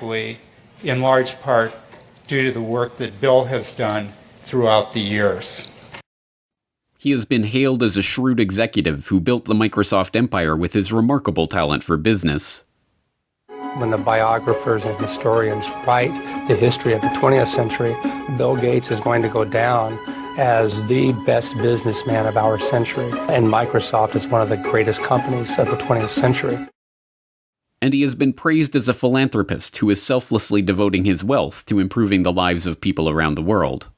in large part due to the work that Bill has done throughout the years. He has been hailed as a shrewd executive who built the Microsoft empire with his remarkable talent for business. When the biographers and historians write the history of the 20th century, Bill Gates is going to go down as the best businessman of our century. And Microsoft is one of the greatest companies of the 20th century. And he has been praised as a philanthropist who is selflessly devoting his wealth to improving the lives of people around the world.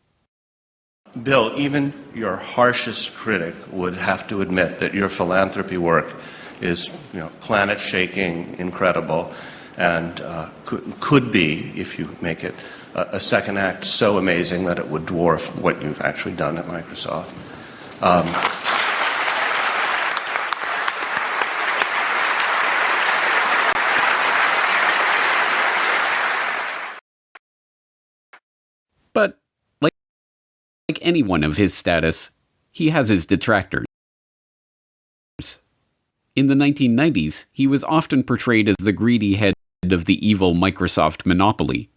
Bill, even your harshest critic would have to admit that your philanthropy work is, planet-shaking, incredible, and could be, if you make it a second act, so amazing that it would dwarf what you've actually done at Microsoft. But, like anyone of his status, he has his detractors. In the 1990s, he was often portrayed as the greedy head of the evil Microsoft monopoly.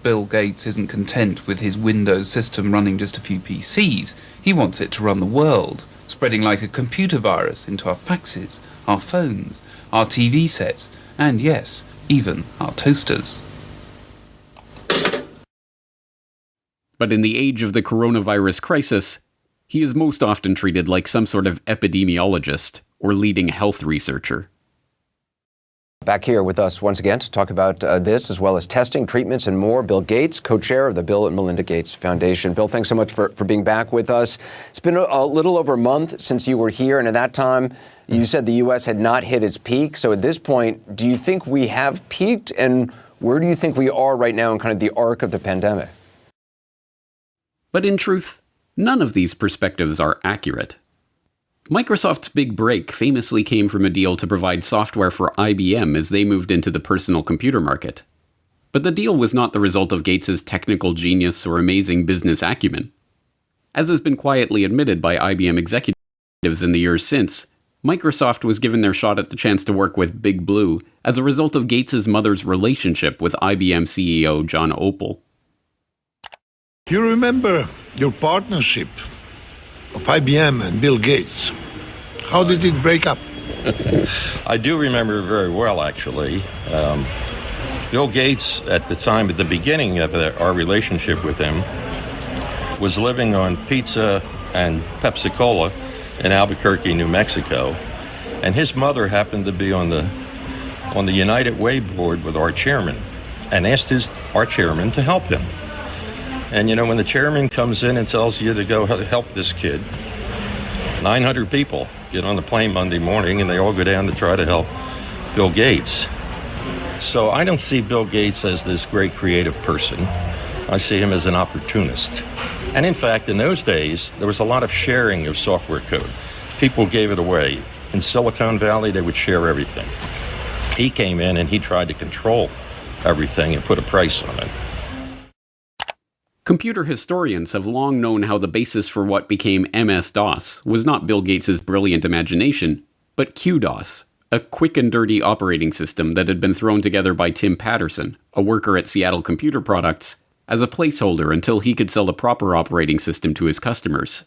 Bill Gates isn't content with his Windows system running just a few PCs. He wants it to run the world, spreading like a computer virus into our faxes, our phones, our TV sets, and yes, even our toasters. But in the age of the coronavirus crisis, he is most often treated like some sort of epidemiologist or leading health researcher. Back here with us once again to talk about this, as well as testing, treatments, and more, Bill Gates, co-chair of the Bill and Melinda Gates Foundation. Bill, thanks so much for being back with us. It's been a little over a month since you were here, and at that time, you said the U.S. had not hit its peak. So at this point, do you think we have peaked, and where do you think we are right now in kind of the arc of the pandemic? But in truth, none of these perspectives are accurate. Microsoft's big break famously came from a deal to provide software for IBM as they moved into the personal computer market. But the deal was not the result of Gates's technical genius or amazing business acumen. As has been quietly admitted by IBM executives in the years since, Microsoft was given their shot at the chance to work with Big Blue as a result of Gates's mother's relationship with IBM CEO John Opel. You remember your partnership of IBM and Bill Gates. How did it break up? I do remember very well, actually. Bill Gates, at the beginning of our relationship with him, was living on pizza and Pepsi-Cola in Albuquerque, New Mexico. And his mother happened to be on the United Way board with our chairman and asked our chairman to help him. And, when the chairman comes in and tells you to go help this kid, 900 people get on the plane Monday morning and they all go down to try to help Bill Gates. So I don't see Bill Gates as this great creative person. I see him as an opportunist. And in fact, in those days, there was a lot of sharing of software code. People gave it away. In Silicon Valley, they would share everything. He came in and he tried to control everything and put a price on it. Computer historians have long known how the basis for what became MS-DOS was not Bill Gates' brilliant imagination, but QDOS, a quick and dirty operating system that had been thrown together by Tim Patterson, a worker at Seattle Computer Products, as a placeholder until he could sell a proper operating system to his customers.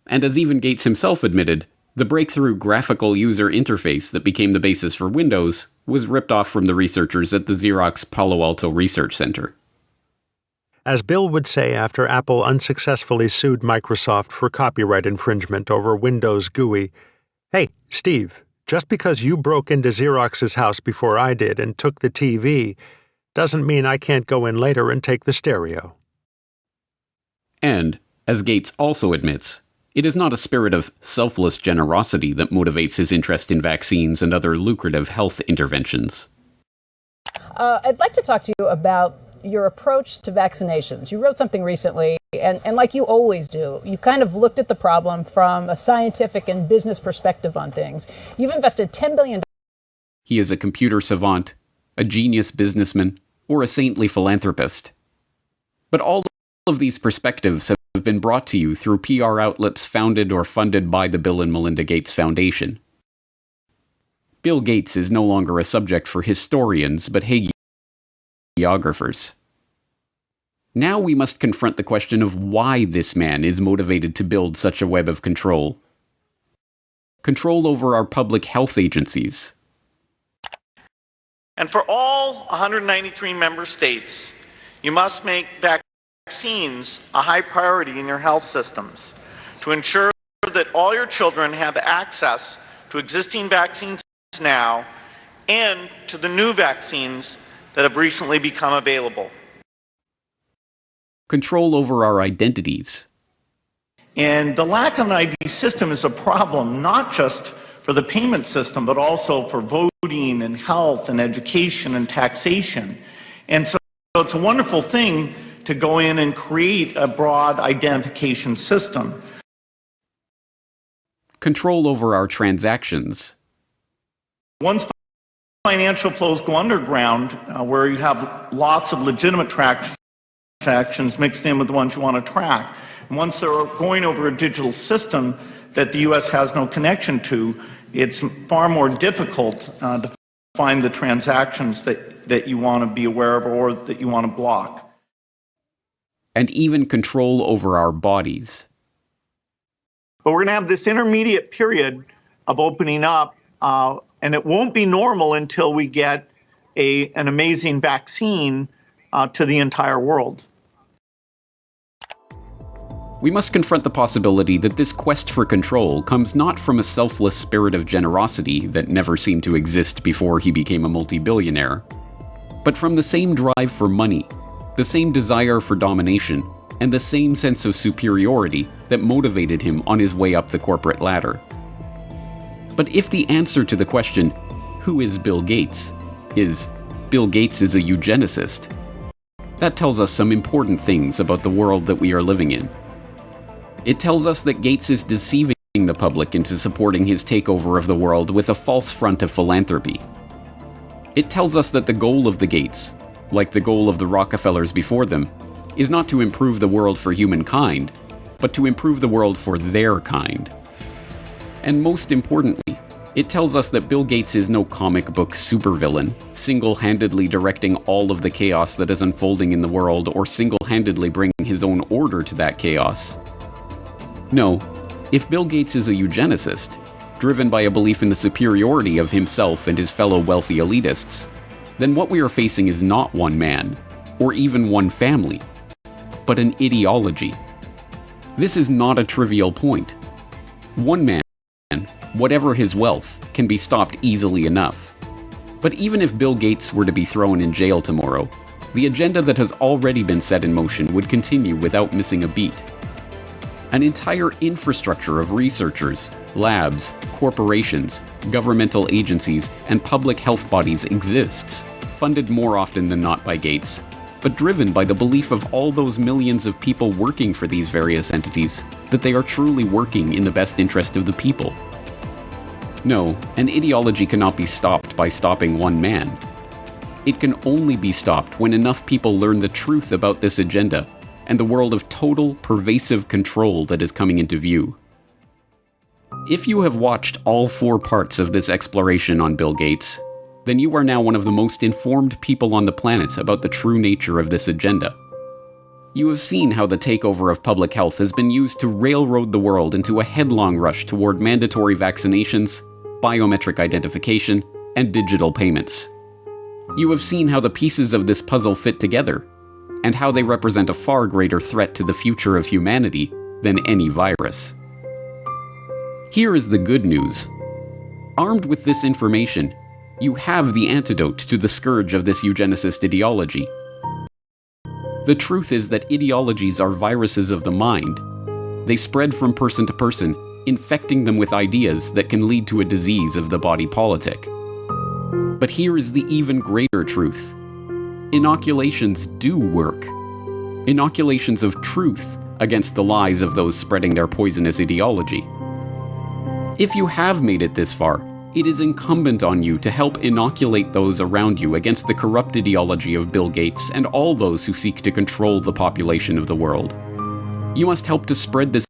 And as even Gates himself admitted, the breakthrough graphical user interface that became the basis for Windows was ripped off from the researchers at the Xerox Palo Alto Research Center. As Bill would say after Apple unsuccessfully sued Microsoft for copyright infringement over Windows GUI, "Hey, Steve, just because you broke into Xerox's house before I did and took the TV, doesn't mean I can't go in later and take the stereo." And, as Gates also admits, it is not a spirit of selfless generosity that motivates his interest in vaccines and other lucrative health interventions. I'd like to talk to you about your approach to vaccinations. You wrote something recently, and like you always do, you kind of looked at the problem from a scientific and business perspective on things. You've invested $10 billion. He is a computer savant, a genius businessman, or a saintly philanthropist. But all of these perspectives have been brought to you through PR outlets founded or funded by the Bill and Melinda Gates Foundation. Bill Gates is no longer a subject for historians, but videographers. Now we must confront the question of why this man is motivated to build such a web of control. Control over our public health agencies. And for all 193 member states, you must make vaccines a high priority in your health systems to ensure that all your children have access to existing vaccines now and to the new vaccines that have recently become available. Control over our identities. And the lack of an ID system is a problem, not just for the payment system, but also for voting and health and education and taxation. And so it's a wonderful thing to go in and create a broad identification system. Control over our transactions. Once financial flows go underground, where you have lots of legitimate transactions mixed in with the ones you want to track, and once they're going over a digital system that the U.S. has no connection to, it's far more difficult to find the transactions that you want to be aware of or that you want to block. And even control over our bodies. But we're going to have this intermediate period of opening up, and it won't be normal until we get an amazing vaccine to the entire world. We must confront the possibility that this quest for control comes not from a selfless spirit of generosity that never seemed to exist before he became a multi-billionaire, but from the same drive for money, the same desire for domination, and the same sense of superiority that motivated him on his way up the corporate ladder. But if the answer to the question, who is Bill Gates, is Bill Gates is a eugenicist, that tells us some important things about the world that we are living in. It tells us that Gates is deceiving the public into supporting his takeover of the world with a false front of philanthropy. It tells us that the goal of the Gates, like the goal of the Rockefellers before them, is not to improve the world for humankind, but to improve the world for their kind. And most importantly, it tells us that Bill Gates is no comic book supervillain, single-handedly directing all of the chaos that is unfolding in the world or single-handedly bringing his own order to that chaos. No, if Bill Gates is a eugenicist, driven by a belief in the superiority of himself and his fellow wealthy elitists, then what we are facing is not one man, or even one family, but an ideology. This is not a trivial point. One man, whatever his wealth, can be stopped easily enough. But even if Bill Gates were to be thrown in jail tomorrow, the agenda that has already been set in motion would continue without missing a beat. An entire infrastructure of researchers, labs, corporations, governmental agencies, and public health bodies exists, funded more often than not by Gates, but driven by the belief of all those millions of people working for these various entities that they are truly working in the best interest of the people. No, an ideology cannot be stopped by stopping one man. It can only be stopped when enough people learn the truth about this agenda and the world of total, pervasive control that is coming into view. If you have watched all 4 parts of this exploration on Bill Gates, then you are now one of the most informed people on the planet about the true nature of this agenda. You have seen how the takeover of public health has been used to railroad the world into a headlong rush toward mandatory vaccinations, biometric identification, and digital payments. You have seen how the pieces of this puzzle fit together, and how they represent a far greater threat to the future of humanity than any virus. Here is the good news. Armed with this information, you have the antidote to the scourge of this eugenicist ideology. The truth is that ideologies are viruses of the mind. They spread from person to person, infecting them with ideas that can lead to a disease of the body politic. But here is the even greater truth. Inoculations do work. Inoculations of truth against the lies of those spreading their poisonous ideology. If you have made it this far, it is incumbent on you to help inoculate those around you against the corrupt ideology of Bill Gates and all those who seek to control the population of the world. You must help to spread this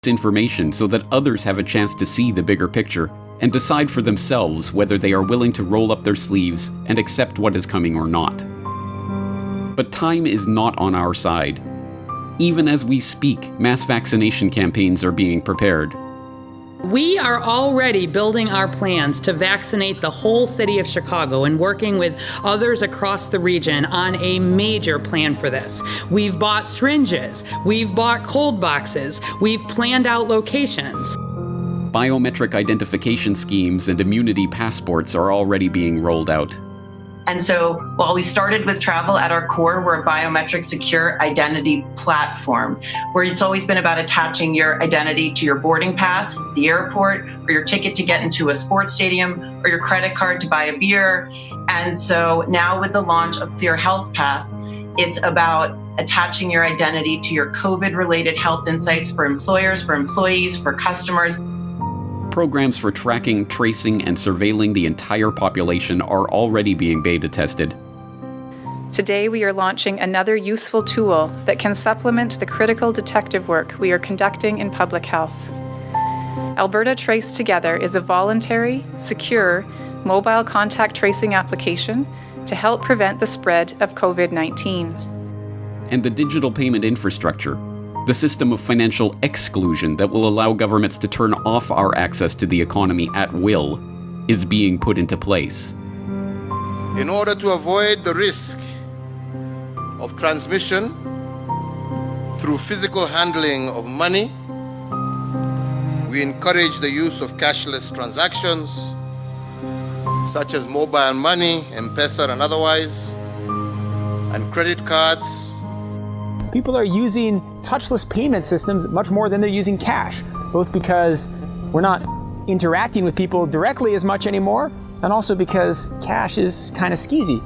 information so that others have a chance to see the bigger picture and decide for themselves whether they are willing to roll up their sleeves and accept what is coming or not. But time is not on our side. Even as we speak, mass vaccination campaigns are being prepared. We are already building our plans to vaccinate the whole city of Chicago and working with others across the region on a major plan for this. We've bought syringes, we've bought cold boxes, we've planned out locations. Biometric identification schemes and immunity passports are already being rolled out. And so while we started with travel at our core, we're a biometric secure identity platform where it's always been about attaching your identity to your boarding pass at the airport, or your ticket to get into a sports stadium, or your credit card to buy a beer. And so now with the launch of Clear Health Pass, it's about attaching your identity to your COVID-related health insights for employers, for employees, for customers. Programs for tracking, tracing, and surveilling the entire population are already being beta tested. Today we are launching another useful tool that can supplement the critical detective work we are conducting in public health. Alberta Trace Together is a voluntary, secure, mobile contact tracing application to help prevent the spread of COVID-19. And the digital payment infrastructure, the system of financial exclusion that will allow governments to turn off our access to the economy at will, is being put into place. In order to avoid the risk of transmission through physical handling of money, we encourage the use of cashless transactions, such as mobile money, M-Pesa and otherwise, and credit cards. People are using touchless payment systems much more than they're using cash, both because we're not interacting with people directly as much anymore, and also because cash is kind of skeezy.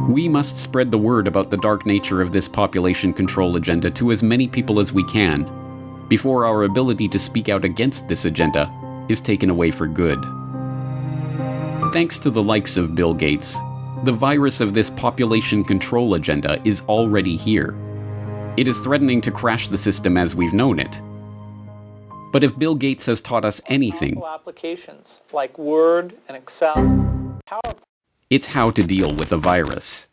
We must spread the word about the dark nature of this population control agenda to as many people as we can, before our ability to speak out against this agenda is taken away for good. Thanks to the likes of Bill Gates, the virus of this population control agenda is already here. It is threatening to crash the system as we've known it. But if Bill Gates has taught us anything, applications like Word and Excel, PowerPoint, it's how to deal with a virus.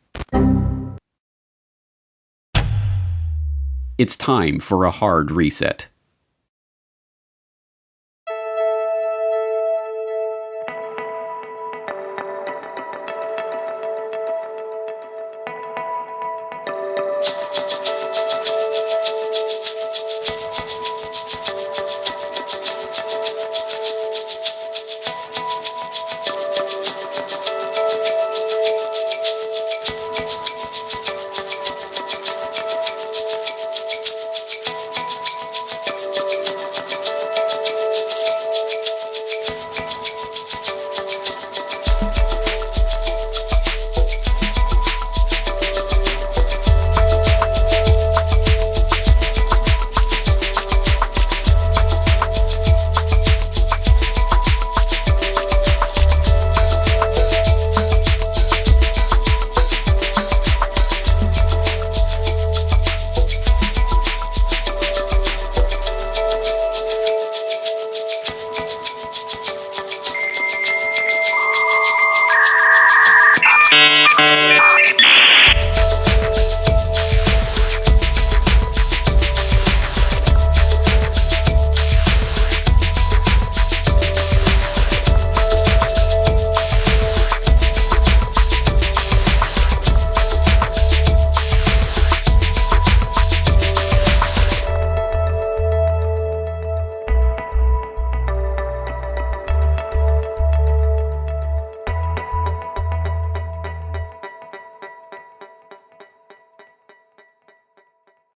It's time for a hard reset.